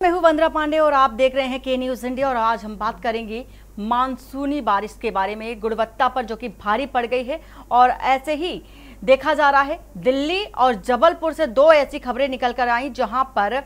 मैं हूं वंदना पांडे और आप देख रहे हैं के न्यूज इंडिया। और आज हम बात करेंगे मानसूनी बारिश के बारे में, गुणवत्ता पर जो कि भारी पड़ गई है। और ऐसे ही देखा जा रहा है दिल्ली और जबलपुर से दो ऐसी खबरें निकल कर आई जहां पर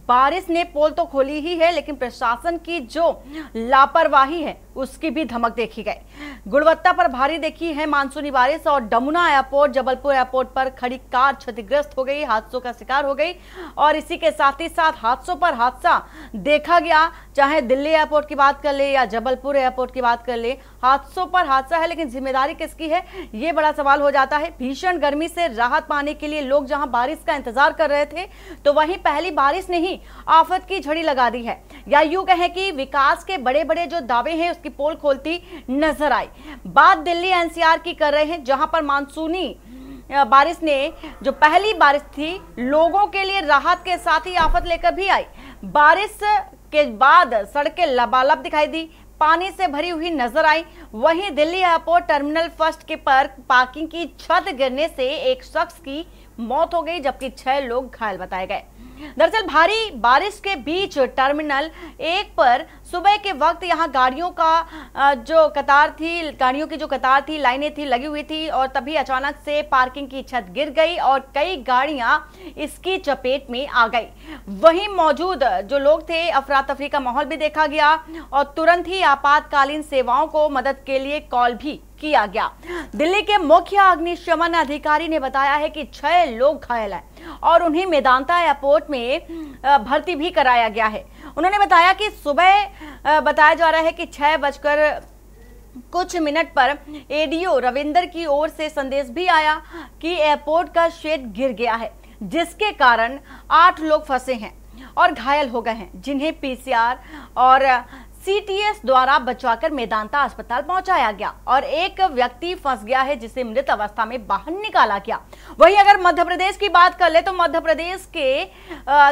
बारिश ने पोल तो खोली ही है, लेकिन प्रशासन की जो लापरवाही है उसकी भी धमक देखी गई। गुणवत्ता पर भारी देखी है मानसूनी बारिश। और डमुना एयरपोर्ट, जबलपुर एयरपोर्ट पर खड़ी कार क्षतिग्रस्त हो गई, हादसों का शिकार हो गई। और इसी के साथ ही साथ हादसों पर हादसा देखा गया, चाहे दिल्ली एयरपोर्ट की बात कर ले या जबलपुर एयरपोर्ट की बात कर ले, हादसों पर हादसा है। लेकिन जिम्मेदारी किसकी है, ये बड़ा सवाल हो जाता है। भीषण गर्मी से राहत पाने के लिए लोग जहां बारिश का इंतजार कर रहे थे, तो वहीं पहली बारिश ने ही आफत की झड़ी लगा दी है। या यूं कहें कि विकास के बड़े बड़े जो दावे हैं उसकी पोल खोलती नजर आई। बात दिल्ली एनसीआर की कर रहे हैं, जहां पर मानसूनी बारिश ने, जो पहली बारिश थी, लोगों के लिए राहत के साथ ही आफत लेकर भी आई। बारिश के बाद सड़कें लबालब दिखाई दी, पानी से भरी हुई नजर आई। वहीं दिल्ली एयरपोर्ट टर्मिनल फर्स्ट के पर पार्किंग की छत गिरने से एक शख्स की मौत हो गई, जबकि 6 लोग घायल बताए गए। दरअसल भारी बारिश के बीच टर्मिनल 1 पर सुबह के वक्त यहां गाड़ियों की जो कतार थी, लाइनें थी, लगी हुई थी। और तभी अचानक से पार्किंग की छत गिर गई और कई गाड़ियां इसकी चपेट में आ गई। वहीं मौजूद जो लोग थे, अफरा तफरी का माहौल भी देखा गया और तुरंत ही आपातकालीन सेवाओं को मदद के लिए कॉल भी किया गया। दिल्ली के मुख्य अग्निशमन अधिकारी ने बताया है कि 6 लोग घायल हैं और उन्हें मेदांता एयरपोर्ट में भर्ती भी कराया गया है। उन्होंने बताया कि सुबह बताया जा रहा है कि 6 बजकर कुछ मिनट पर एडीओ रविंदर की ओर से संदेश भी आया कि एयरपोर्ट का शेड गिर गया है, जिसके कारण 8 लोग फंसे हैं और घायल हो गए हैं, जिन्हें पीसीआर और सीटीएस द्वारा बचाकर मेदांता अस्पताल पहुंचाया गया। और एक व्यक्ति फंस गया है, जिसे मृत अवस्था में बाहर निकाला गया। वहीं अगर मध्य प्रदेश की बात कर ले, तो मध्य प्रदेश के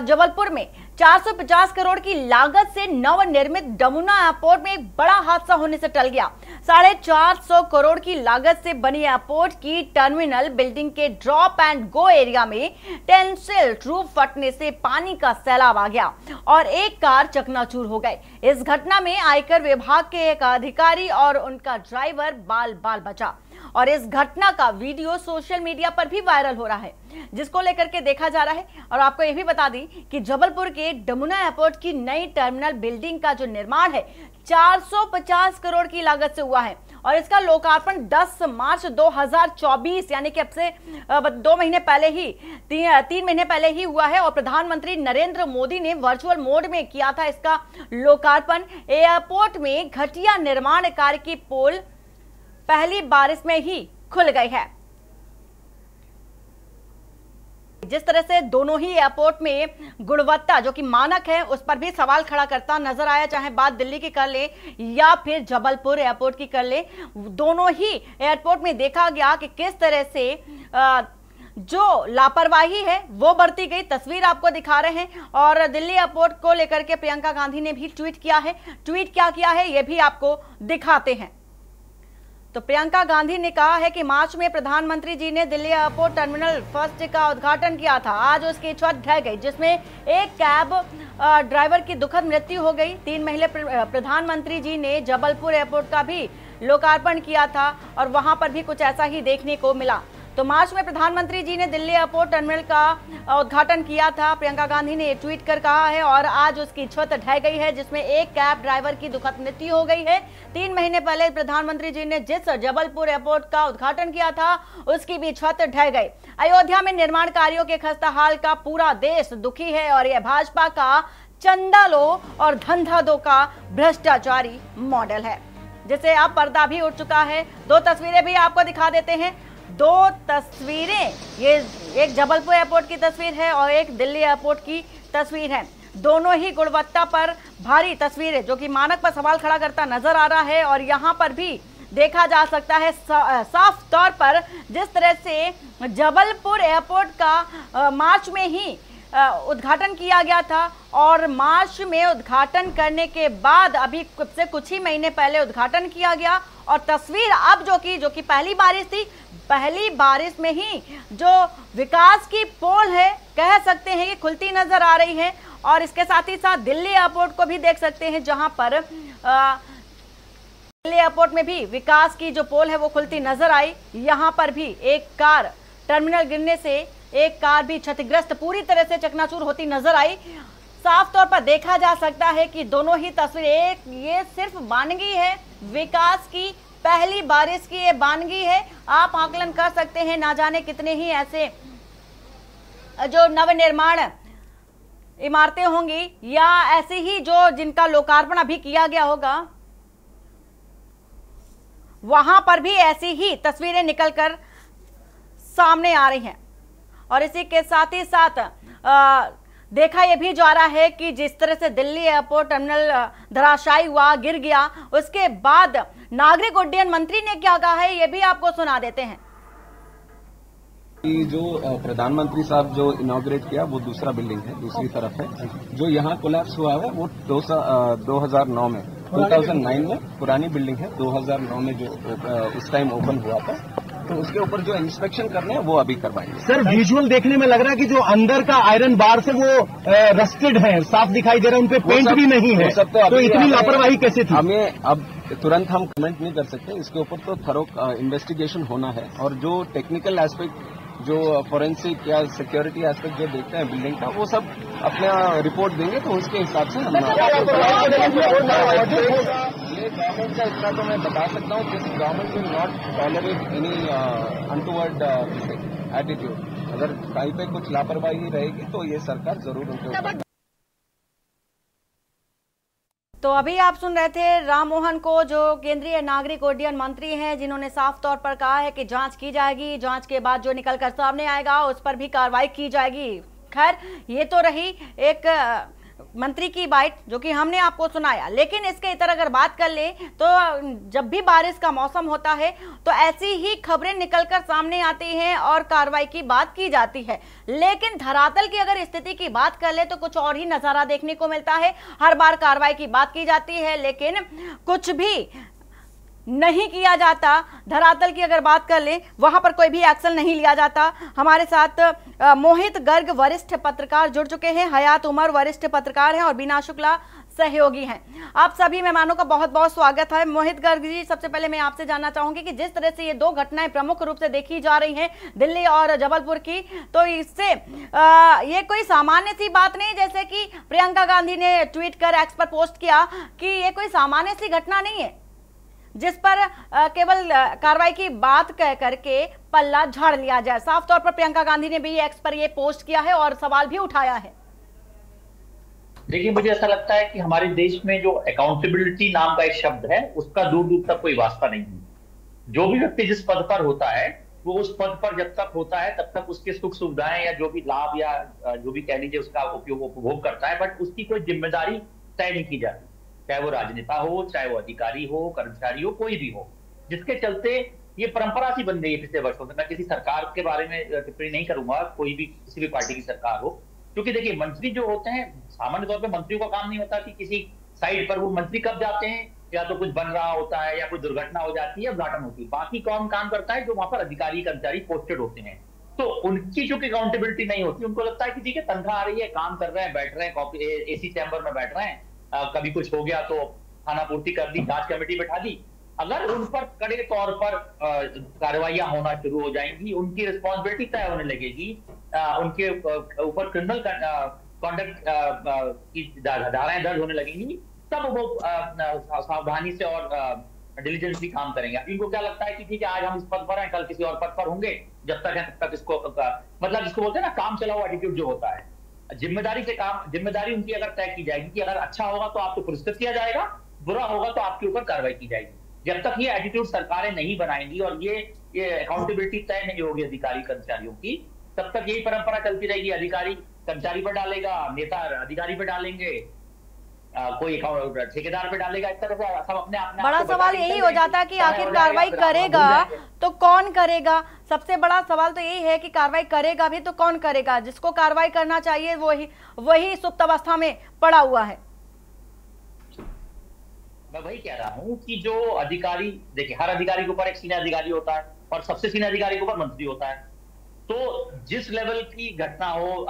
जबलपुर में 450 करोड़ की लागत से नवनिर्मित डमुना एयरपोर्ट में एक बड़ा हादसा होने से टल गया। 450 करोड़ की लागत से बनी एयरपोर्ट की टर्मिनल बिल्डिंग के ड्रॉप एंड गो एरिया में टेंसिल रूफ फटने से पानी का सैलाब आ गया और एक कार चकनाचूर हो गई। इस घटना में आयकर विभाग के एक अधिकारी और उनका ड्राइवर बाल बाल बचा। और इस घटना का वीडियो सोशल मीडिया पर भी वायरल हो रहा है, जिसको लेकर के देखा जा रहा है। और आपको यह भी बता दी कि जबलपुर के डमुना एयरपोर्ट की नई टर्मिनल बिल्डिंग का जो निर्माण है 450 करोड़ की लागत से हुआ है और इसका लोकार्पण 10 मार्च 2024 यानी कि अब से 2 महीने पहले ही 3 महीने पहले ही हुआ है। और प्रधानमंत्री नरेंद्र मोदी ने वर्चुअल मोड में किया था इसका लोकार्पण। एयरपोर्ट में घटिया निर्माण कार्य की पोल पहली बारिश में ही खुल गई है। जिस तरह से दोनों ही एयरपोर्ट में गुणवत्ता जो कि मानक है उस पर भी सवाल खड़ा करता नजर आया, चाहे बात दिल्ली की कर ले या फिर जबलपुर एयरपोर्ट की कर ले। दोनों ही एयरपोर्ट में देखा गया कि किस तरह से जो लापरवाही है वो बढ़ती गई। तस्वीर आपको दिखा रहे हैं। और दिल्ली एयरपोर्ट को लेकर के प्रियंका गांधी ने भी ट्वीट किया है। ट्वीट क्या किया है ये भी आपको दिखाते हैं। तो प्रियंका गांधी ने कहा है कि मार्च में प्रधानमंत्री जी ने दिल्ली एयरपोर्ट टर्मिनल फर्स्ट का उद्घाटन किया था। आज उसकी छत ढह गई, जिसमें एक कैब ड्राइवर की दुखद मृत्यु हो गई। 3 महीने प्रधानमंत्री जी ने जबलपुर एयरपोर्ट का भी लोकार्पण किया था और वहां पर भी कुछ ऐसा ही देखने को मिला। तो मार्च में प्रधानमंत्री जी ने दिल्ली एयरपोर्ट टर्मिनल का उद्घाटन किया था, प्रियंका गांधी ने ट्वीट कर कहा है। और आज उसकी छत ढह गई है, जिसमें एक कैब ड्राइवर की दुखद मृत्यु हो गई है। 3 महीने पहले प्रधानमंत्री जी ने जिस जबलपुर एयरपोर्ट का उद्घाटन किया था उसकी भी छत ढह गई। अयोध्या में निर्माण कार्यों के खस्ता हाल का पूरा देश दुखी है और यह भाजपा का चंदा लो और धंधा दो का भ्रष्टाचारी मॉडल है, जिसे अब पर्दा भी उठ चुका है। 2 तस्वीरें भी आपको दिखा देते हैं। 2 तस्वीरें, ये एक जबलपुर एयरपोर्ट की तस्वीर है और एक दिल्ली एयरपोर्ट की तस्वीर है। दोनों ही गुणवत्ता पर भारी तस्वीरें जो कि मानक पर सवाल खड़ा करता नजर आ रहा है। और यहाँ पर भी देखा जा सकता है साफ तौर पर जिस तरह से जबलपुर एयरपोर्ट का मार्च में ही उद्घाटन किया गया था और मार्च में उद्घाटन करने के बाद अभी से कुछ ही महीने पहले उद्घाटन किया गया और तस्वीर अब जो कि पहली बारिश थी पहली बारिश में ही जो विकास की पोल है कह सकते हैं कि खुलती नजर आ रही है। और इसके साथ ही साथ दिल्ली एयरपोर्ट को भी देख सकते हैं, जहां पर दिल्ली एयरपोर्ट में भी विकास की जो पोल है वो खुलती नजर आई। यहां पर भी एक कार टर्मिनल गिरने से एक कार भी क्षतिग्रस्त पूरी तरह से चकनाचूर होती नजर आई। साफ तौर पर देखा जा सकता है कि दोनों ही तस्वीरें, ये सिर्फ बानगी है विकास की, पहली बारिश की ये बानगी है। आप आकलन कर सकते हैं, ना जाने कितने ही ऐसे जो नवनिर्माण इमारतें होंगी या ऐसी ही जो जिनका लोकार्पण अभी किया गया होगा, वहां पर भी ऐसी ही तस्वीरें निकलकर सामने आ रही हैं। और इसी के साथ ही साथ देखा यह भी जा रहा है कि जिस तरह से दिल्ली एयरपोर्ट टर्मिनल धराशायी हुआ, गिर गया, उसके बाद नागरिक उड्डयन मंत्री ने क्या कहा है ये भी आपको सुना देते हैं। जो प्रधानमंत्री साहब जो इनॉग्रेट किया वो दूसरा बिल्डिंग है, दूसरी तरफ है। जो यहाँ कोलैप्स हुआ है वो 2009 में पुरानी बिल्डिंग है। 2009 में जो उस टाइम ओपन हुआ था, तो उसके ऊपर जो इंस्पेक्शन करने हैं वो अभी करवाएंगे। सर, विजुअल देखने में लग रहा है कि जो अंदर का आयरन बार से वो रस्टेड है, साफ दिखाई दे रहा है, उनपे पेंट भी नहीं है। तो इतनी लापरवाही कैसे थी? हमें अब तुरंत हम कमेंट नहीं कर सकते, इसके ऊपर तो थरो इन्वेस्टिगेशन होना है। और जो टेक्निकल एस्पेक्ट, जो फॉरेंसिक या सिक्योरिटी एस्पेक्ट जो देखते हैं बिल्डिंग का, वो सब अपना रिपोर्ट देंगे, तो उसके हिसाब से हम ये गवर्नमेंट का इतना तो मैं बता सकता हूँ कि government will not tolerate any untoward attitude. अगर कहीं पे कुछ लापरवाही रहेगी तो ये सरकार जरूर उनके ऊपर। तो अभी आप सुन रहे थे राम मोहन को, जो केंद्रीय नागरिक उड्डयन मंत्री हैं, जिन्होंने साफ तौर पर कहा है कि जांच की जाएगी, जांच के बाद जो निकलकर सामने आएगा उस पर भी कार्रवाई की जाएगी। खैर, ये तो रही एक मंत्री की बाइट जो कि हमने आपको सुनाया, लेकिन इसके इतर अगर बात कर ले तो जब भी बारिश का मौसम होता है तो ऐसी ही खबरें निकलकर सामने आती हैं और कार्रवाई की बात की जाती है। लेकिन धरातल की अगर स्थिति की बात कर ले तो कुछ और ही नजारा देखने को मिलता है। हर बार कार्रवाई की बात की जाती है लेकिन कुछ भी नहीं किया जाता। धरातल की अगर बात कर ले वहां पर कोई भी एक्शन नहीं लिया जाता। हमारे साथ मोहित गर्ग वरिष्ठ पत्रकार जुड़ चुके हैं, हयात उमर वरिष्ठ पत्रकार हैं और बीना शुक्ला सहयोगी हैं। आप सभी मेहमानों का बहुत बहुत स्वागत है। मोहित गर्ग जी, सबसे पहले मैं आपसे जानना चाहूंगी कि जिस तरह से ये दो घटनाएं प्रमुख रूप से देखी जा रही हैं, दिल्ली और जबलपुर की, तो इससे ये कोई सामान्य सी बात नहीं, जैसे कि प्रियंका गांधी ने ट्वीट कर एक्स पर पोस्ट किया कि ये कोई सामान्य सी घटना नहीं है जिस पर केवल कार्रवाई की बात कह करके पल्ला झाड़ लिया जाए। साफ तौर पर प्रियंका गांधी ने भी एक्स पर ये पोस्ट किया है और सवाल भी उठाया है। देखिए, मुझे ऐसा लगता है कि हमारे देश में जो अकाउंटेबिलिटी नाम का एक शब्द है, उसका दूर दूर तक कोई वास्ता नहीं है। जो भी व्यक्ति जिस पद पर होता है वो उस पद पर जब तक होता है तब तक उसके सुख सुविधाएं या जो भी लाभ या जो भी कह लीजिए उसका उपभोग करता है, बट उसकी कोई जिम्मेदारी तय नहीं की जाती, चाहे वो राजनेता हो, चाहे वो अधिकारी हो, कर्मचारी हो, कोई भी हो। जिसके चलते ये परंपरा सी बन गई है पिछले वर्षों से। मैं किसी सरकार के बारे में टिप्पणी नहीं करूंगा, कोई भी किसी भी पार्टी की सरकार हो, क्योंकि देखिए मंत्री जो होते हैं, सामान्य तौर पर मंत्रियों का काम नहीं होता कि किसी साइड पर वो मंत्री कब जाते हैं, या तो कुछ बन रहा होता है या कोई दुर्घटना हो जाती है, उद्घाटन होती है। बाकी कौन काम करता है? जो वहां पर अधिकारी कर्मचारी पोस्टेड होते हैं। तो उनकी चूंकि अकाउंटेबिलिटी नहीं होती, उनको लगता है कि ठीक है तनख्वाह आ रही है, काम कर रहे हैं, बैठ रहे हैं, एसी चैम्बर में बैठ रहे हैं, कभी कुछ हो गया तो खाना पूर्ति कर दी, जांच कमेटी बैठा दी। अगर उन पर कड़े तौर पर कार्रवाइयां होना शुरू हो जाएंगी, उनकी रिस्पॉन्सिबिलिटी तय होने लगेगी, उनके ऊपर क्रिमिनल कॉन्डक्ट की धाराएं दर्ज होने लगेंगी, तब वो सावधानी से और डिलीजेंसली काम करेंगे। इनको क्या लगता है कि ठीक है आज हम इस पद पर हैं, कल किसी और पद पर होंगे, जब तक है तब तक इसको मतलब जिसको बोलते हैं ना काम चलाओ एटीट्यूड जो होता है, जिम्मेदारी उनकी अगर तय की जाएगी कि अगर अच्छा होगा तो आपको पुरस्कृत किया जाएगा, बुरा होगा तो आपके ऊपर कार्रवाई की जाएगी। जब तक ये एटीट्यूड सरकारें नहीं बनाएंगी और ये अकाउंटेबिलिटी तय नहीं होगी अधिकारी कर्मचारियों की, तब तक यही परंपरा चलती रहेगी। अधिकारी कर्मचारी पर डालेगा, नेता अधिकारी पर डालेंगे, कोई ठेकेदार पे डालेगा, इस तरह से सब अपने अपने। बड़ा सवाल यही हो जाता है कि आखिर कार्रवाई करेगा तो कौन करेगा। सबसे बड़ा सवाल तो यही है कि कार्रवाई करेगा भी तो कौन करेगा। जिसको कार्रवाई करना चाहिए वही सुप्त अवस्था में पड़ा हुआ है। मैं वही कह रहा हूँ कि जो अधिकारी, देखिए हर अधिकारी के ऊपर एक सीनियर अधिकारी होता है और सबसे सीनियर अधिकारी के ऊपर मंत्री होता है। तो जिस लेवल की घटना हो,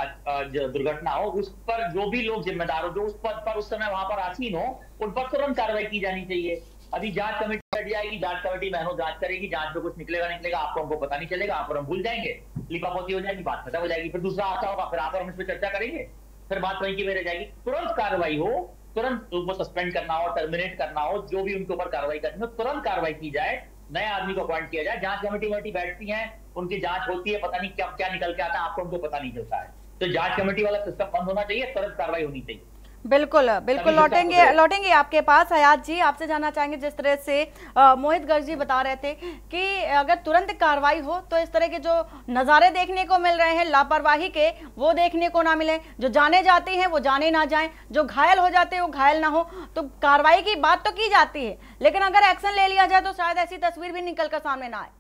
दुर्घटना हो, उस पर जो भी लोग जिम्मेदार हो, जो उस पद पर उस समय वहां पर आसीन हो, उन पर तुरंत कार्रवाई की जानी चाहिए। अभी जांच कमेटी बैठ जाएगी, जांच कमेटी महीनों जांच करेगी, जांच में कुछ निकलेगा, आपको हमको पता नहीं चलेगा, आप और हम भूल जाएंगे, लिपापोती हो जाएगी, बात खत्म हो जाएगी, फिर दूसरा आता होगा, फिर आप और हम इस पर चर्चा करेंगे, फिर बात वहीं की वहीं रह जाएगी। तुरंत कार्रवाई हो, तुरंत उनको सस्पेंड करना हो, टर्मिनेट करना हो, जो भी उनके ऊपर कार्रवाई करनी हो, तुरंत कार्रवाई की जाए, नए आदमी को अपॉइंट किया जाए। जांच कमेटी बैठती है, उनकी जांच होती है, पता नहीं क्या क्या निकल के आता है, आपको उनको पता नहीं चलता है। तो जांच कमेटी वाला सिस्टम बंद होना चाहिए, तुरंत कार्रवाई होनी चाहिए। बिल्कुल बिल्कुल, लौटेंगे आपके पास। हयात जी, आपसे जानना चाहेंगे, जिस तरह से मोहित गर्ग जी बता रहे थे कि अगर तुरंत कार्रवाई हो तो इस तरह के जो नज़ारे देखने को मिल रहे हैं लापरवाही के, वो देखने को ना मिले, जो जाने जाते हैं वो जाने ना जाएं, जो घायल हो जाते हैं वो घायल ना हो। तो कार्रवाई की बात तो की जाती है, लेकिन अगर एक्शन ले लिया जाए तो शायद ऐसी तस्वीर भी निकल कर सामने ना आए।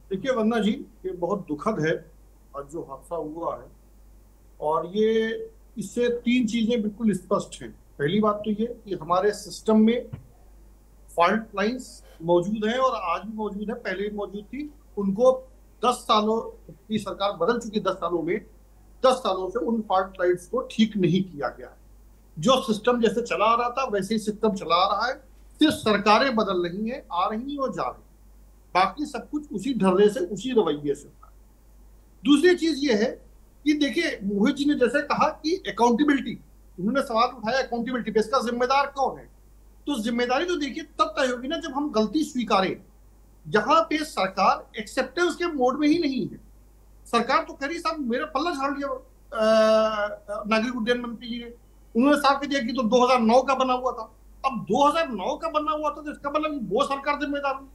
देखिए वंदना जी, ये बहुत दुखद है आज जो हादसा हुआ है, और ये इससे तीन चीजें बिल्कुल स्पष्ट हैं। पहली बात तो ये कि हमारे सिस्टम में फॉल्ट लाइंस मौजूद हैं और आज भी मौजूद है, पहले भी मौजूद थी। उनको 10 सालों की सरकार बदल चुकी, 10 सालों में 10 सालों से उन फॉल्ट लाइंस को ठीक नहीं किया गया है। जो सिस्टम जैसे चला आ रहा था वैसे ही सिस्टम चला आ रहा है, सिर्फ सरकारें बदल रही हैं, आ रही और जा रही, बाकी सब कुछ उसी ढर्रे से, उसी रवैये से होता है। दूसरी चीज ये है कि देखिए, मोहित जी ने जैसे कहा कि अकाउंटेबिलिटी, उन्होंने सवाल उठाया अकाउंटेबिलिटी पे, इसका जिम्मेदार कौन है? तो जिम्मेदारी तो देखिए तब तय होगी ना जब हम गलती स्वीकारें। यहाँ पे सरकार एक्सेप्टेंस के मोड में ही नहीं है। सरकार तो कह रही साहब मेरा पल्ला झाड़ लिया नागरिक उड्डयन मंत्री जी ने, उन्होंने साफ कह दिया कि तो 2009 का बना हुआ था। अब 2009 का बना हुआ था तो इसका मतलब वो सरकार जिम्मेदार हुई।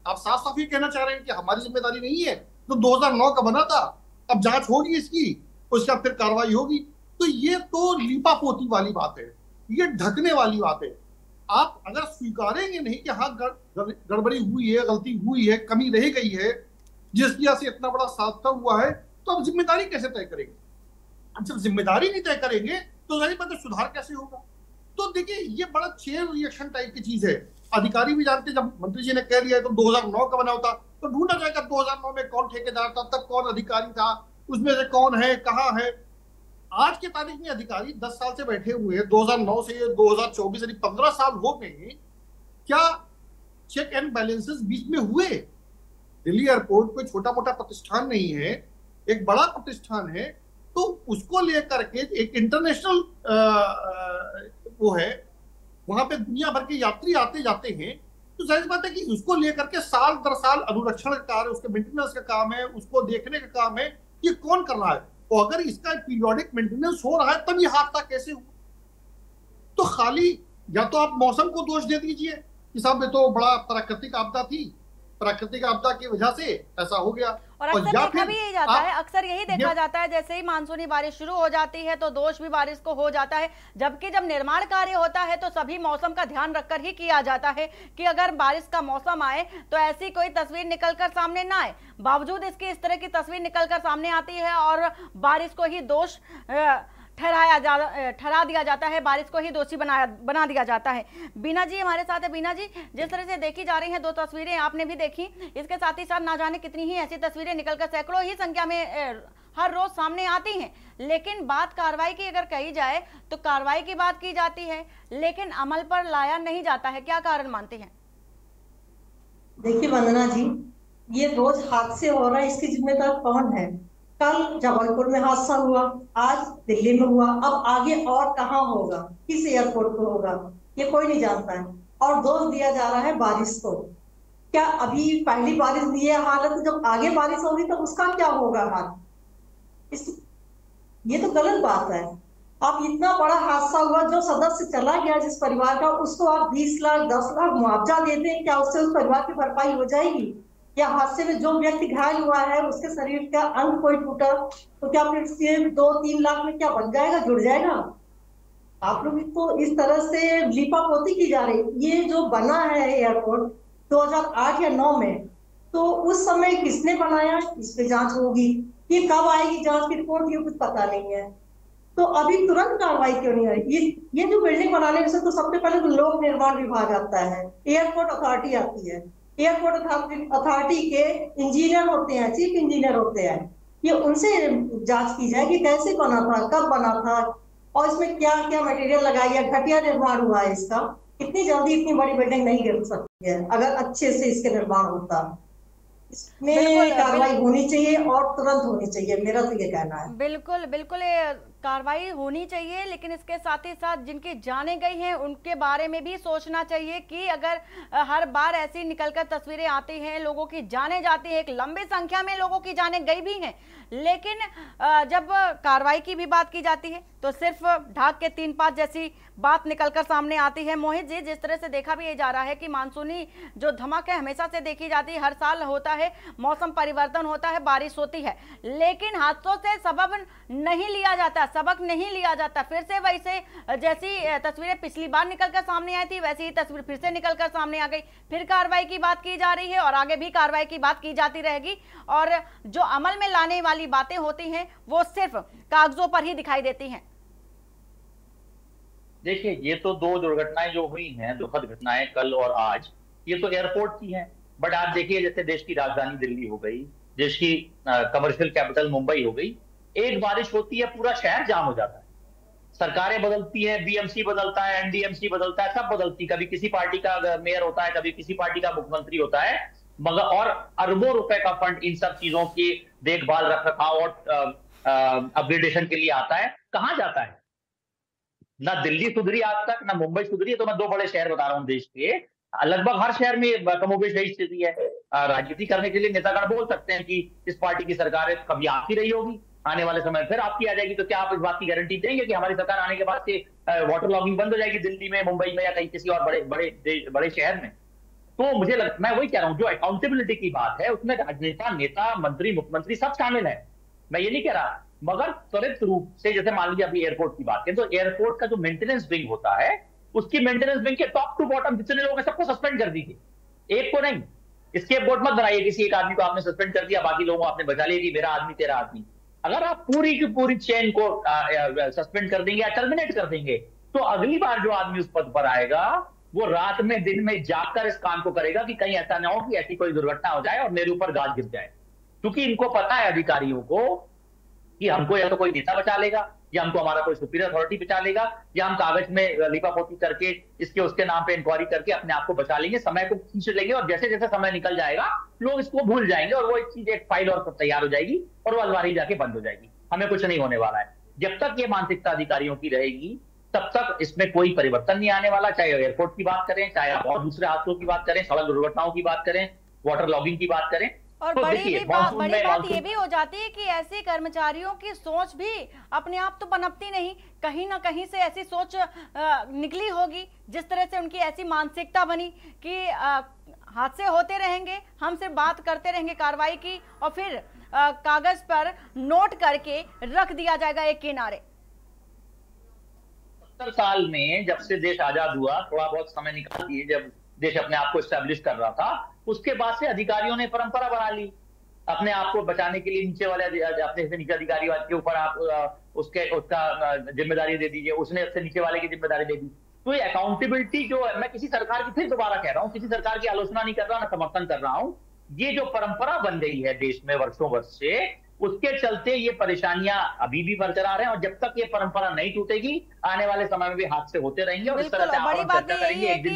आप साफ साफ ये कहना चाह रहे हैं कि हमारी जिम्मेदारी नहीं है, तो 2009 का बना था, अब जांच होगी इसकी, उसका फिर कार्रवाई होगी। तो ये तो लीपापोती वाली बात है, ये ढकने वाली बात है। आप अगर स्वीकारेंगे नहीं कि हाँ गड़बड़ी हुई है, गलती हुई है, कमी रह गई है, जिस वजह से इतना बड़ा हादसा हुआ है, तो आप जिम्मेदारी कैसे तय करेंगे? अब जब जिम्मेदारी नहीं तय करेंगे तो जाहिर बात है सुधार कैसे होगा? तो देखिए ये बड़ा चेन रिएक्शन टाइप की चीज है। अधिकारी भी जानते, जब मंत्री जी ने कह दिया तो 2009 का बना होता तो ढूंढा जाएगा 2009 में कौन ठेकेदार था, तब कौन अधिकारी था, उसमें से कौन है, कहाँ है। आज के तारीख में अधिकारी 10 साल से बैठे हुए हैं, 2009 से 2024 यानी 15 साल हो गए। क्या चेक एंड बैलेंसेस बीच में हुए? दिल्ली एयरपोर्ट कोई छोटा मोटा प्रतिष्ठान नहीं है, एक बड़ा प्रतिष्ठान है। तो उसको लेकर के एक इंटरनेशनल वो है, वहां पे दुनिया भर के यात्री आते जाते हैं। तो जाहिर बात है कि उसको लेकर के साल दर साल अनुरक्षण का कार्य, उसके मेंटेनेंस का काम है, उसको देखने का काम है, ये कौन कर रहा है? तो अगर इसका पीरियोडिक मेंटेनेंस हो रहा है तब ये हादसा कैसे हुआ? तो खाली या तो आप मौसम को दोष दे दीजिए कि साहब ये तो बड़ा प्राकृतिक आपदा थी, प्राकृतिक आपदा की वजह से ऐसा हो गया। और अक्सर देखा भी यही जाता है, अक्सर यही देखा जाता है, जैसे ही मानसूनी बारिश शुरू हो जाती है तो दोष भी बारिश को हो जाता है, जबकि जब निर्माण कार्य होता है तो सभी मौसम का ध्यान रखकर ही किया जाता है कि अगर बारिश का मौसम आए तो ऐसी कोई तस्वीर निकलकर सामने ना आए। बावजूद इसकी इस तरह की तस्वीर निकलकर सामने आती है और बारिश को ही दोष ठहरा दिया जाता है, बारिश को ही दोषी बना दिया जाता है। बीना जी हमारे साथ है। बीना जी, जिस तरह से देखी जा रही हैं दो तस्वीरें, आपने भी देखी, इसके साथ ही साथ ना जाने कितनी ही ऐसी तस्वीरें निकलकर सैकड़ों ही संख्या में हर रोज सामने आती हैं। लेकिन बात कार्रवाई की अगर कही जाए तो कार्रवाई की बात की जाती है, लेकिन अमल पर लाया नहीं जाता है। क्या कारण मानते हैं? देखिए वंदना जी, ये रोज हादसे हो रहा है, इसकी जिम्मेदार कौन है? कल जबलपुर में हादसा हुआ, आज दिल्ली में हुआ, अब आगे और कहाँ होगा, किस एयरपोर्ट पर होगा, ये कोई नहीं जानता है। और दोष दिया जा रहा है बारिश को। क्या अभी पहली बारिश दी है हालत, जब आगे बारिश होगी तब उसका क्या होगा हाल? ये तो गलत बात है। अब इतना बड़ा हादसा हुआ, जो सदस्य चला गया जिस परिवार का, उसको आप 20 लाख 10 लाख मुआवजा देते हैं, क्या उससे उस परिवार की भरपाई हो जाएगी? या हादसे में जो व्यक्ति घायल हुआ है उसके शरीर का अंग कोई टूटा तो क्या फिर से 2-3 लाख में क्या बन जाएगा, जुड़ जाएगा? आप लोग तो इस तरह से लीपापोती की जा रही। ये जो बना है एयरपोर्ट 2008 या 9 में, तो उस समय किसने बनाया, इस पे जांच होगी। ये कब आएगी जांच की रिपोर्ट, ये कुछ पता नहीं है। तो अभी तुरंत कार्रवाई क्यों नहीं आई? ये जो बिल्डिंग बनाने से तो सबसे पहले तो लोक निर्माण विभाग आता है, एयरपोर्ट अथॉरिटी आती है, एयरपोर्ट अथॉरिटी के इंजीनियर होते हैं, चीफ इंजीनियर होते हैं, ये उनसे जांच की जाए कि कैसे बना था, कब बना था, और इसमें क्या क्या मटेरियल लगाई है, घटिया निर्माण हुआ है इसका। इतनी जल्दी इतनी बड़ी बिल्डिंग नहीं गिर सकती है अगर अच्छे से इसके निर्माण होता। इसमें कार्रवाई होनी चाहिए और तुरंत होनी चाहिए, मेरा तो ये कहना है। बिल्कुल बिल्कुल कार्रवाई होनी चाहिए, लेकिन इसके साथ ही साथ जिनकी जाने गई हैं उनके बारे में भी सोचना चाहिए कि अगर हर बार ऐसी निकलकर तस्वीरें आती हैं, लोगों की जाने जाती है, एक लंबी संख्या में लोगों की जाने गई भी हैं, लेकिन जब कार्रवाई की भी बात की जाती है तो सिर्फ ढाक के 3-5 जैसी बात निकलकर सामने आती है। मोहित जी, जिस तरह से देखा भी जा रहा है कि मानसूनी जो धमक है हमेशा से देखी जाती है, हर साल होता है, मौसम परिवर्तन होता है, बारिश होती है, लेकिन हादसों से सबक नहीं लिया जाता। फिर से वैसे जैसी तस्वीरें पिछली बार निकलकर सामने आई थी वैसी ही तस्वीर फिर से निकलकर सामने आ गई। फिर कार्रवाई की बात की जा रही है और आगे भी कार्रवाई की बात की जाती रहेगी, और जो अमल में लाने वाली बातें होती हैं वो सिर्फ कागजों पर ही दिखाई देती हैं। देखिए, ये तो 2 दुर्घटनाएं जो हुई हैं, दुखद घटनाएं, कल और आज, ये तो एयरपोर्ट की हैं। बट आप देखिए, जैसे देश की राजधानी दिल्ली हो गई, देश की कमर्शियल कैपिटल मुंबई हो गई, एक बारिश होती है पूरा शहर जाम हो जाता है। सरकारें बदलती हैं, बीएमसी बदलता है, एनडीएमसी बदलता है, सब बदलती, कभी किसी पार्टी का मेयर होता है, कभी किसी पार्टी का मुख्यमंत्री होता है, मगर और अरबों रुपए का फंड इन सब चीजों की देखभाल, रखरखाव और अपग्रेडेशन के लिए आता है। कहां जाता है? ना दिल्ली सुधरी आज तक, ना मुंबई सुधरी है। तो मैं 2 बड़े शहर बता रहा हूं देश के, लगभग हर शहर में कमोबेश यही स्थिति है। राजनीति करने के लिए नेतागण बोल सकते हैं कि इस पार्टी की सरकार कभी आपकी रही होगी, आने वाले समय फिर आपकी आ जाएगी, तो क्या आप इस बात की गारंटी देंगे कि हमारी सरकार आने के बाद से वाटर लॉगिंग बंद हो जाएगी दिल्ली में, मुंबई में या कहीं किसी और बड़े शहर में? तो मैं वही कह रहा हूं, जो अकाउंटेबिलिटी की बात है उसमें राजनेता, नेता, मंत्री, मुख्यमंत्री सब शामिल है, मैं ये नहीं कह रहा, मगर त्वरित रूप से, जैसे मान लीजिए अभी एयरपोर्ट की बात करें, तो एयरपोर्ट का जो मेंटेनेंस विंग होता है, उसकी मेंटेनेंस विंग के टॉप टू बॉटम जितने लोग हैं सबको सस्पेंड कर दीजिए, एक को नहीं। स्केप बोर्ड मत बनाइए, किसी एक आदमी को आपने सस्पेंड कर दिया, बाकी लोगों को आपने बचा लिया कि मेरा आदमी तेरा आदमी। अगर आप पूरी की पूरी चेन को सस्पेंड कर देंगे या टर्मिनेट कर देंगे, तो अगली बार जो आदमी उस पद पर आएगा वो रात में दिन में जागकर इस काम को करेगा कि कहीं ऐसा ना हो कि ऐसी कोई दुर्घटना हो जाए और मेरे ऊपर गाज गिर जाए। क्योंकि इनको पता है अधिकारियों को कि हमको या तो कोई नेता बचा लेगा, या हमको हमारा कोई सुपीरियर अथॉरिटी बचा लेगा, या हम कागज में लिपापोती करके इसके उसके नाम पे इंक्वायरी करके अपने आप को बचा लेंगे, समय को खींच लेंगे, और जैसे जैसे समय निकल जाएगा लोग इसको भूल जाएंगे और वो एक चीज, एक फाइल और तैयार हो जाएगी और वो अलमारी जाके बंद हो जाएगी, हमें कुछ नहीं होने वाला है। जब तक ये मानसिकता अधिकारियों की रहेगी तब तक इसमें कोई परिवर्तन नहीं आने वाला। चाहे एयरपोर्ट की बात करें, चाहे आप और दूसरे हादसों की बात करें, सड़क दुर्घटनाओं की बात करें, वाटर लॉगिंग की बात करें, और तो बड़ी बात ये भी हो जाती है कि ऐसे कर्मचारियों की सोच भी अपने आप तो पनपती नहीं, कहीं ना कहीं से ऐसी सोच निकली होगी, जिस तरह से उनकी ऐसी मानसिकता बनी कि हादसे होते रहेंगे, हम सिर्फ बात करते रहेंगे कार्रवाई की, और फिर कागज पर नोट करके रख दिया जाएगा एक किनारे। 70 साल में जब से देश आजाद हुआ, थोड़ा बहुत समय निकाल दिए, जब देश अपने आप को एस्टेब्लिश कर रहा था, उसके बाद से अधिकारियों ने परंपरा बना ली अपने आप को बचाने के लिए। नीचे वाले अपने से नीचे अधिकारी के ऊपर आप उसका जिम्मेदारी दे दीजिए, उसने उससे नीचे वाले की जिम्मेदारी दे दी। तो ये अकाउंटेबिलिटी जो है, मैं किसी सरकार की, फिर दोबारा कह रहा हूँ, किसी सरकार की आलोचना नहीं कर रहा, ना समर्थन कर रहा हूँ, ये जो परंपरा बन गई है देश में वर्षों वर्ष से, उसके चलते ये परेशानियां अभी भी बरकरार हैं, और जब तक ये परंपरा नहीं टूटेगी आने वाले समय में भी हादसे होते रहेंगे। और इस तरह से बड़ी बात ये है कि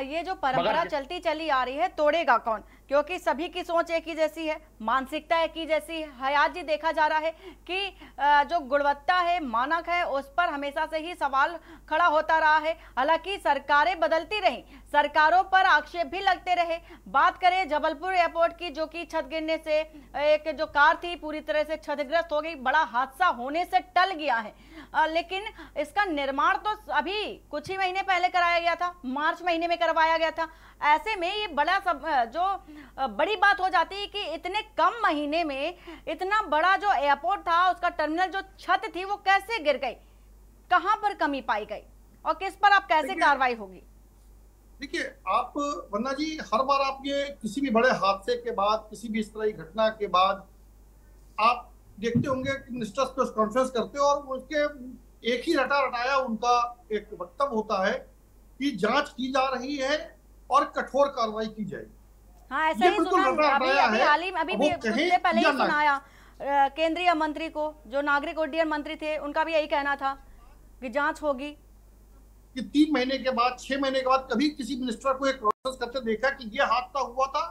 ये जो परंपरा चलती चली आ रही है, तोड़ेगा कौन? क्योंकि सभी की सोच एक ही जैसी है, मानसिकता एक ही जैसी है। हयात जी, देखा जा रहा है कि जो गुणवत्ता है, मानक है, उस पर हमेशा से ही सवाल खड़ा होता रहा है। हालांकि सरकारें बदलती रही, सरकारों पर आक्षेप भी लगते रहे। बात करें जबलपुर एयरपोर्ट की, जो कि छत गिरने से एक जो कार थी पूरी तरह से क्षतिग्रस्त हो गई, बड़ा हादसा होने से टल गया है, लेकिन इसका निर्माण तो अभी कुछ ही महीने पहले कराया गया था, मार्च महीने में करवाया गया था। ऐसे में ये बड़ी बात हो जाती है कि इतने कम महीने में इतना बड़ा जो एयरपोर्ट था, उसका टर्मिनल जो छत थी वो कैसे गिर गई, कहां पर कमी पाई गई, और किस पर आप कैसे कार्रवाई होगी? देखिए, आप वन्ना जी, हर बार आप ये किसी भी बड़े हादसे के बाद, किसी भी इस तरह की घटना के बाद आप देखते होंगे कि मिनिस्टर्स प्रेस कॉन्फ्रेंस करते हो, और उसके एक ही रटाया उनका एक वक्तव्य होता है कि जांच की जा रही है और कठोर कार्रवाई की जाएगी। हाँ, ऐसा ही सुना अभी भी कुछ देर पहले ही सुनाया केंद्रीय मंत्री को, जो नागरिक उड्डयन मंत्री थे, उनका भी यही कहना था कि जांच होगी। कि 3 महीने के बाद, 6 महीने के बाद कभी किसी मिनिस्टर को एक प्रोसेस करते देखा कि ये हादसा हुआ था,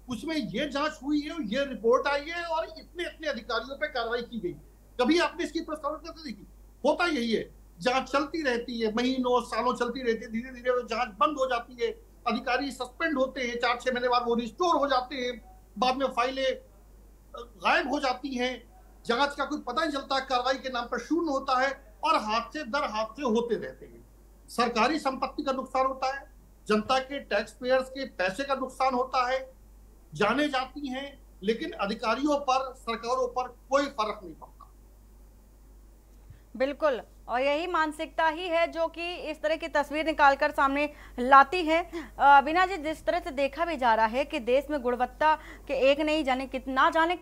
उसमें ये जांच हुई है, ये रिपोर्ट आई है और इतने इतने अधिकारियों पे कार्रवाई की गई? कभी आपने इसकी प्रस्तावना करते देखी? होता यही है, जांच चलती रहती है, महीनों सालों चलती रहती है, धीरे धीरे वो जांच बंद हो जाती है, अधिकारी सस्पेंड होते हैं, 4-6 महीने बाद वो रिस्टोर हो जाते हैं, बाद में फाइलें गायब हो जाती हैं, जांच का कोई पता नहीं चलता, कार्रवाई के नाम पर शून्य होता है और हादसे दर हादसे होते रहते हैं। सरकारी संपत्ति का नुकसान होता है, जनता के टैक्स पेयर्स के पैसे का नुकसान होता है, जाने जाती हैं, लेकिन अधिकारियों पर, सरकारों पर कोई फर्क नहीं पड़ता। बिल्कुल, और यही मानसिकता ही है जो कि इस तरह की तस्वीर निकालकर सामने लाती है। बीना जी, जिस तरह से देखा भी जा रहा है कि देश में गुणवत्ता के एक नहीं जाने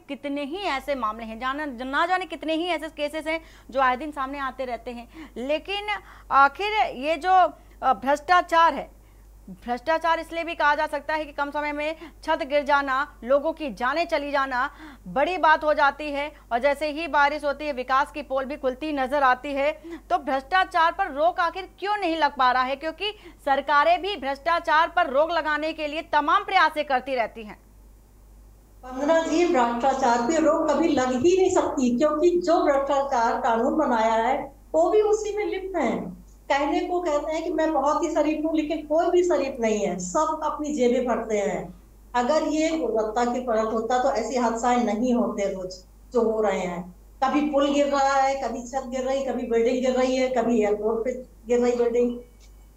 कितने ही ऐसे मामले हैं, ना जाने कितने ही ऐसे केसेस हैं जो आए दिन सामने आते रहते हैं, लेकिन आखिर ये जो भ्रष्टाचार इसलिए भी कहा जा सकता है कि कम समय में छत गिर जाना, लोगों की जानें चली जाना बड़ी बात हो जाती है, और जैसे ही बारिश होती है विकास की पोल भी खुलती नजर आती है। तो भ्रष्टाचार पर रोक आखिर क्यों नहीं लग पा रहा है? क्योंकि सरकारें भी भ्रष्टाचार पर रोक लगाने के लिए तमाम प्रयास करती रहती हैं। वंदना जी, भ्रष्टाचार पे रोक कभी लग ही नहीं सकती, क्योंकि जो भ्रष्टाचार कानून बनाया है वो भी उसी में लिप्त है। कहने को कहते हैं कि मैं बहुत ही शरीफ हूँ, लेकिन कोई भी शरीफ नहीं है, सब अपनी जेबें भरते हैं। अगर ये गुणवत्ता की परख होता तो ऐसे हादसे नहीं होते रोज जो हो रहे हैं। कभी पुल गिर रहा है, कभी छत गिर रही, कभी बिल्डिंग गिर रही है, कभी एयरपोर्ट पे गिर रही बिल्डिंग।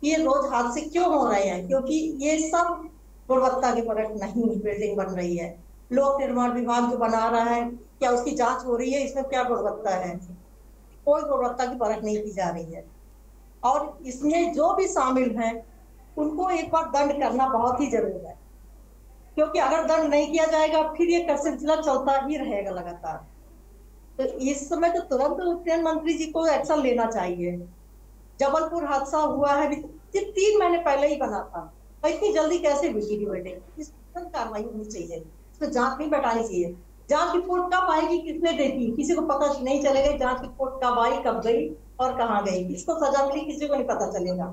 ये रोज हादसे क्यों हो रहे हैं? क्योंकि ये सब गुणवत्ता की परख नहीं बिल्डिंग बन रही है। लोक निर्माण विभाग जो बना रहा है, क्या उसकी जांच हो रही है? इसमें क्या गुणवत्ता है? कोई गुणवत्ता की परख नहीं की जा रही है। और इसमें जो भी शामिल हैं उनको एक बार दंड करना बहुत ही जरूरी है, क्योंकि अगर दंड नहीं किया जाएगा फिर ये सिलसिला चलता ही रहेगा लगातार। तो इस समय तो तुरंत उड्डयन मंत्री जी को एक्शन लेना चाहिए। जबलपुर हादसा हुआ है, सिर्फ 3 महीने पहले ही बना था, तो इतनी जल्दी कैसे बिगड़ी बिल्डिंग? इस पर कार्रवाई होनी चाहिए, इसमें जांच नहीं बैठानी चाहिए। जांच रिपोर्ट कब आएगी, किसने देखी, किसी को पता नहीं चलेगा। जांच रिपोर्ट कब आई, कब गई और कहाँ गई, किसको सजा मिली, किसी को नहीं पता चलेगा।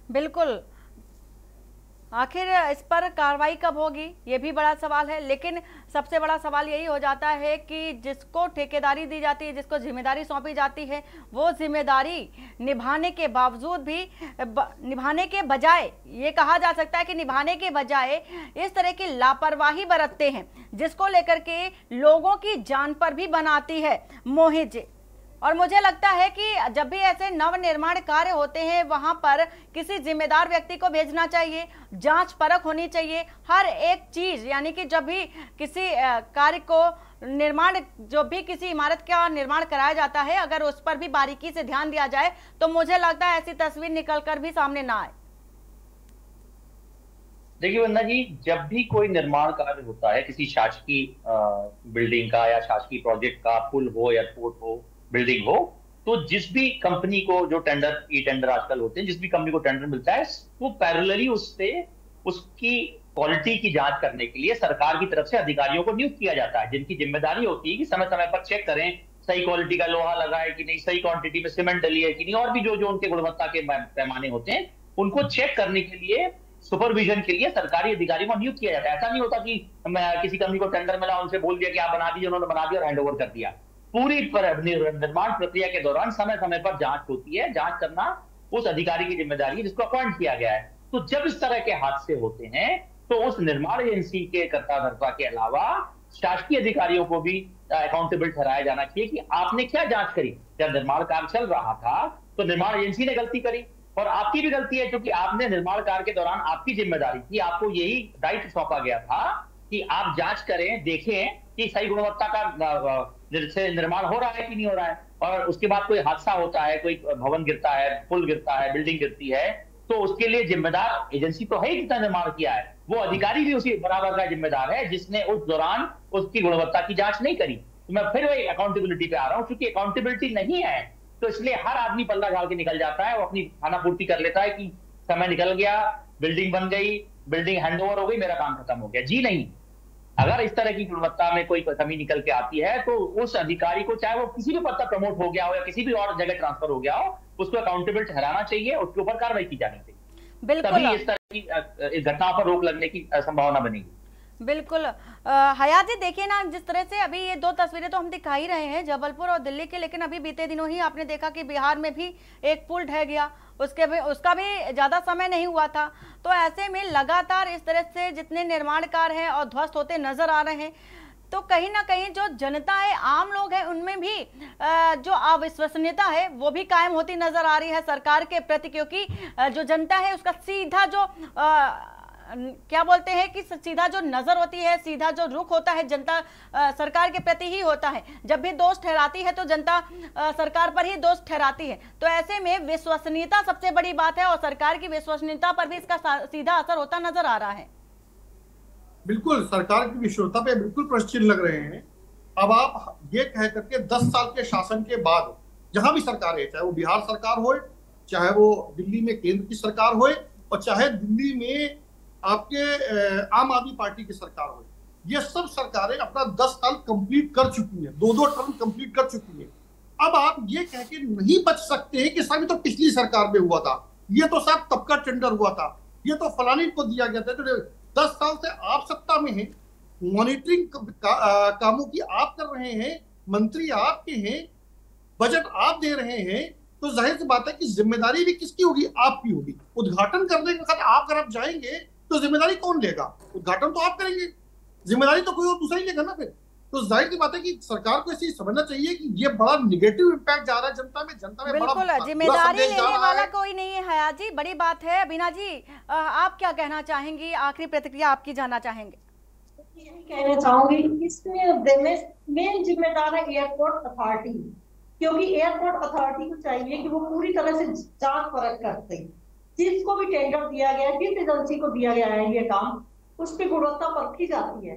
बिल्कुल, आखिर इस पर कार्रवाई कब होगी ये भी बड़ा सवाल है। लेकिन सबसे बड़ा सवाल यही हो जाता है कि जिसको ठेकेदारी दी जाती है, जिसको जिम्मेदारी सौंपी जाती है, वो जिम्मेदारी निभाने के बावजूद भी निभाने के बजाय, ये कहा जा सकता है कि निभाने के बजाय इस तरह की लापरवाही बरतते हैं, जिसको लेकर के लोगों की जान पर भी बनाती है मोहित। और मुझे लगता है कि जब भी ऐसे नवनिर्माण कार्य होते हैं वहां पर किसी जिम्मेदार व्यक्ति को भेजना चाहिए, जांच परख होनी चाहिए हर एक चीज। यानी कि जब भी किसी कार्य को जो भी किसी इमारत का निर्माण कराया जाता है, अगर उस पर भी बारीकी से ध्यान दिया जाए तो मुझे लगता है ऐसी तस्वीर निकलकर भी सामने ना आए। देखिए वंदना जी, जब भी कोई निर्माण कार्य होता है किसी शासकीय बिल्डिंग का या शासकीय प्रोजेक्ट का, पुल हो, एयरपोर्ट हो, बिल्डिंग हो, तो जिस भी कंपनी को जो टेंडर आजकल होते हैं, जिस भी कंपनी को टेंडर मिलता है, वो पैरेलली उससे उसकी क्वालिटी की जांच करने के लिए सरकार की तरफ से अधिकारियों को नियुक्त किया जाता है, जिनकी जिम्मेदारी होती है कि समय समय पर चेक करें सही क्वालिटी का लोहा लगा है कि नहीं, सही क्वांटिटी में सीमेंट डली है कि नहीं, और भी जो जो उनके गुणवत्ता के पैमाने होते हैं उनको चेक करने के लिए, सुपरविजन के लिए सरकारी अधिकारियों को नियुक्त किया जाता है। ऐसा नहीं होता कि किसी कंपनी को टेंडर मिला, उनसे बोल दिया कि आप बना दीजिए, उन्होंने बना दिया और हैंड ओवर कर दिया। पूरी निर्माण प्रक्रिया के दौरान समय समय पर जांच होती है। जांच करना उस अधिकारी की जिम्मेदारी है जिसको अपॉइंट किया गया है। तो जब इस तरह के हादसे होते हैं तो उस निर्माण एजेंसी के कर्ता धर्ता के अलावा शासकीय अधिकारियों को भी अकाउंटेबल ठहराया जाना चाहिए कि आपने क्या जांच करी। जब निर्माण कार्य चल रहा था तो निर्माण एजेंसी ने गलती करी और आपकी भी गलती है, क्योंकि आपने निर्माण कार्य के दौरान आपकी जिम्मेदारी थी, आपको यही दायित्व सौंपा गया था कि आप जांच करें, देखें कि सही गुणवत्ता का से निर्माण हो रहा है कि नहीं हो रहा है। और उसके बाद कोई हादसा होता है, कोई भवन गिरता है, पुल गिरता है, बिल्डिंग गिरती है, तो उसके लिए जिम्मेदार एजेंसी तो है जिसने निर्माण किया है, वो अधिकारी भी उसी बराबर का जिम्मेदार है जिसने उस दौरान उसकी गुणवत्ता की जांच नहीं करी। तो मैं फिर वही अकाउंटेबिलिटी पे आ रहा हूँ, क्योंकि अकाउंटेबिलिटी नहीं है तो इसलिए हर आदमी पल्ला झाड़ के निकल जाता है, वो अपनी खाना पूर्ति कर लेता है कि समय निकल गया, बिल्डिंग बन गई, बिल्डिंग हैंडओवर हो गई, मेरा काम खत्म हो गया। जी नहीं, अगर इस तरह की गुणवत्ता में कोई कमी निकल के आती है तो उस अधिकारी को, चाहे वो किसी भी पद पर प्रमोट हो गया हो या किसी भी और जगह ट्रांसफर हो गया हो, उसको अकाउंटेबल ठहराना चाहिए, उसके ऊपर कार्रवाई की जानी चाहिए। तभी इस तरह की घटनाओं पर रोक लगने की संभावना बनेगी। बिल्कुल। हयात जी, देखिए ना, जिस तरह से अभी ये दो तस्वीरें तो हम दिखा ही रहे हैं जबलपुर और दिल्ली के, लेकिन अभी बीते दिनों ही आपने देखा कि बिहार में भी एक पुल ढह गया, उसका भी ज्यादा समय नहीं हुआ था। तो ऐसे में लगातार इस तरह से जितने निर्माण कार्य हैं और ध्वस्त होते नजर आ रहे हैं, तो कहीं ना कहीं जो जनता है, आम लोग हैं, उनमें भी जो अविश्वसनीयता है वो भी कायम होती नजर आ रही है सरकार के प्रति, क्योंकि जो जनता है उसका सीधा जो क्या बोलते हैं कि सीधा जो नजर होती है, सीधा जो रुख होता है जनता सरकार के प्रति ही होता है। जब भी दोष ठहराती है तो जनता सरकार पर ही दोष ठहराती है। तो ऐसे में विश्वसनीयता सबसे बड़ी बात है और सरकार की विश्वसनीयता पर भी इसका सीधा असर होता नजर आ रहा है। बिल्कुल, सरकार की विश्वसनीयता पे बिल्कुल प्रश्न चिन्ह लग रहे हैं। अब आप ये कह करके 10 साल के शासन के बाद जहां भी सरकार है, चाहे वो बिहार सरकार हो, चाहे वो दिल्ली में केंद्र की सरकार हो, और चाहे दिल्ली में आपके आम आदमी पार्टी की सरकार हो, ये सब सरकारें अपना 10 साल कंप्लीट कर चुकी हैं, 2-2 टर्म कंप्लीट कर चुकी हैं। अब आप ये कह के नहीं बच सकते हैं कि साहब तो पिछली सरकार में हुआ था, ये तो साहब तब का टेंडर हुआ था, ये तो फलानी को दिया गया था। तो 10 साल से आप सत्ता में हैं, मॉनिटरिंग कामों की आप कर रहे हैं, मंत्री आपके हैं, बजट आप दे रहे हैं, तो जाहिर सी बात है कि जिम्मेदारी भी किसकी होगी? आपकी होगी। उद्घाटन करने के बाद आप अगर आप जाएंगे तो जिम्मेदारी कौन लेगा? उद्घाटन तो आप करेंगे, जिम्मेदारी तो कोई और दूसरा ही लेगा ना। फिर तो जाहिर सी बात है कि सरकार को ऐसी समझना चाहिए कि ये बड़ा निगेटिव इम्पैक्ट जा रहा है जनता में बिल्कुल, जिम्मेदारी लेने वाला कोई नहीं है। हयात जी, बड़ी बात है। बीना जी, आप क्या कहना चाहेंगी? आखिरी प्रतिक्रिया आपकी जानना चाहेंगे। यही कहना चाहूंगी, इसमें मेन जिम्मेदार है एयरपोर्ट अथॉरिटी, क्योंकि एयरपोर्ट अथॉरिटी को चाहिए कि वो पूरी तरह से जांच परख करते, जिसको भी टेंडर दिया गया है, जिस एजेंसी को दिया गया है ये काम, उस पर गुणवत्ता परखी जाती है,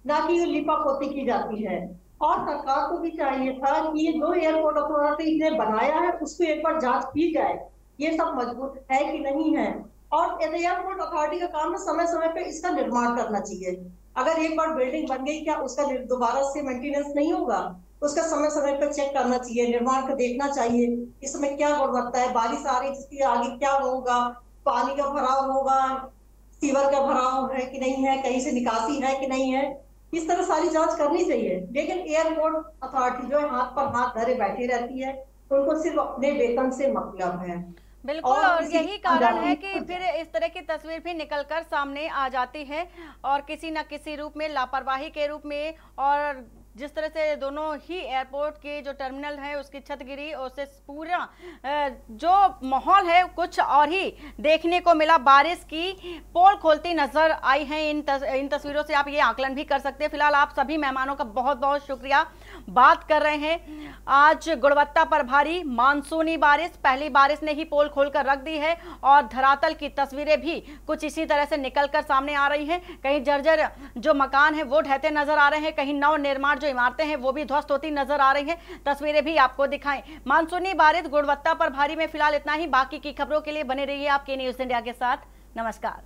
ना कि लिपापोती की जाती है। और सरकार को भी चाहिए था कि ये जो एयरपोर्ट अथॉरिटी ने बनाया है उसको एक बार जांच की जाए, ये सब मजबूत है कि नहीं है। और एयरपोर्ट अथॉरिटी का काम है समय समय पे इसका निर्माण करना चाहिए। अगर एक बार बिल्डिंग बन गई, क्या उसका दोबारा से मेंटेनेंस नहीं होगा? उसका समय समय पर चेक करना चाहिए, निर्माण को देखना चाहिए, इसमें क्या गुणवत्ता है, बारिश आ रही जिसके आगे क्या होगा, पानी का भराव होगा, सीवर का भराव है कि नहीं है, कहीं से निकासी है कि नहीं है, इस तरह सारी जांच करनी चाहिए। लेकिन एयरपोर्ट अथॉरिटी जो है हाथ पर हाथ धरे बैठी रहती है, उनको सिर्फ अपने वेतन से मतलब है। बिल्कुल, और यही कारण है कि फिर इस तरह की तस्वीर भी निकलकर सामने आ जाती है और किसी न किसी रूप में, लापरवाही के रूप में, और जिस तरह से दोनों ही एयरपोर्ट के जो टर्मिनल है उसकी छत गिरी, उससे पूरा जो माहौल है कुछ और ही देखने को मिला। बारिश की पोल खोलती नजर आई है। इन तस्वीरों से आप ये आकलन भी कर सकते हैं। फिलहाल आप सभी मेहमानों का बहुत बहुत शुक्रिया। बात कर रहे हैं आज गुणवत्ता पर भारी मानसूनी बारिश, पहली बारिश ने ही पोल खोलकर रख दी है और धरातल की तस्वीरें भी कुछ इसी तरह से निकलकर सामने आ रही हैं। कहीं जर्जर जो मकान है वो ढहते नजर आ रहे हैं, कहीं नव निर्माण इमारतें हैं वो भी ध्वस्त होती नजर आ रही हैं। तस्वीरें भी आपको दिखाएं। मानसूनी बारिश, गुणवत्ता पर भारी में फिलहाल इतना ही। बाकी की खबरों के लिए बने रहिए आपके न्यूज़ इंडिया के साथ। नमस्कार।